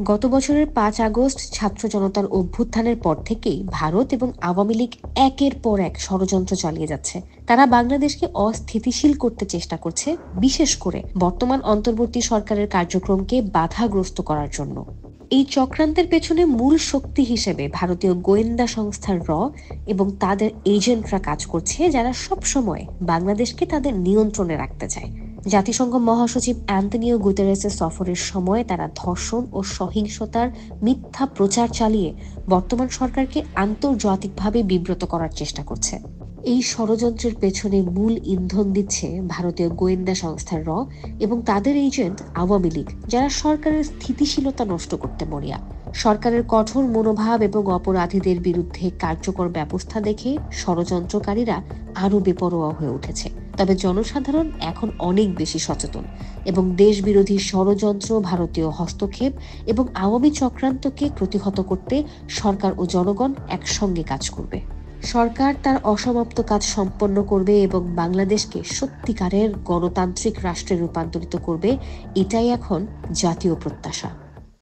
গত বছরের ৫ আগস্ট ছাত্র জনতার অভ্যুত্থানের পর থেকেই ভারত এবং আওয়ামী লীগ একের পর এক ষড়যন্ত্র চালিয়ে যাচ্ছে। তারা বাংলাদেশকে অস্থিতিশীল করতে চেষ্টা করছে, বিশেষ করে বর্তমান অন্তর্বর্তী সরকারের কার্যক্রমকে বাধাগ্রস্ত করার জন্য। এই চক্রান্তের পেছনে মূল শক্তি হিসেবে ভারতীয় গোয়েন্দা সংস্থার এবং তাদের এজেন্টরা কাজ করছে, যারা সবসময় বাংলাদেশকে তাদের নিয়ন্ত্রণে রাখতে চায়। জাতিসংঘ মহাসচিব অ্যান্তনিও গুতেরেসের সফরের সময় তারা ধর্ষণ ও সহিংসতার মিথ্যা প্রচার চালিয়ে বর্তমান সরকারকে আন্তর্জাতিকভাবে বিব্রত করার চেষ্টা করছে। এই ষড়যন্ত্রের পেছনে মূল ইন্ধন দিচ্ছে ভারতীয় গোয়েন্দা সংস্থার এবং তাদের এজেন্ট আওয়ামী লীগ, যারা সরকারের স্থিতিশীলতা নষ্ট করতে মরিয়া। সরকারের কঠোর মনোভাব এবং অপরাধীদের বিরুদ্ধে কার্যকর ব্যবস্থা দেখে ষড়যন্ত্রকারীরা আরও বেপরোয়া হয়ে উঠেছে। তবে জনসাধারণ এখন অনেক বেশি সচেতন এবং দেশবিরোধী ষড়যন্ত্র, ভারতীয় হস্তক্ষেপ এবং আওয়ামী চক্রান্তকে প্রতিহত করতে সরকার ও জনগণ একসঙ্গে কাজ করবে। সরকার তার অসমাপ্ত কাজ সম্পন্ন করবে এবং বাংলাদেশকে সত্যিকারের গণতান্ত্রিক রাষ্ট্রে রূপান্তরিত করবে, এটাই এখন জাতীয় প্রত্যাশা।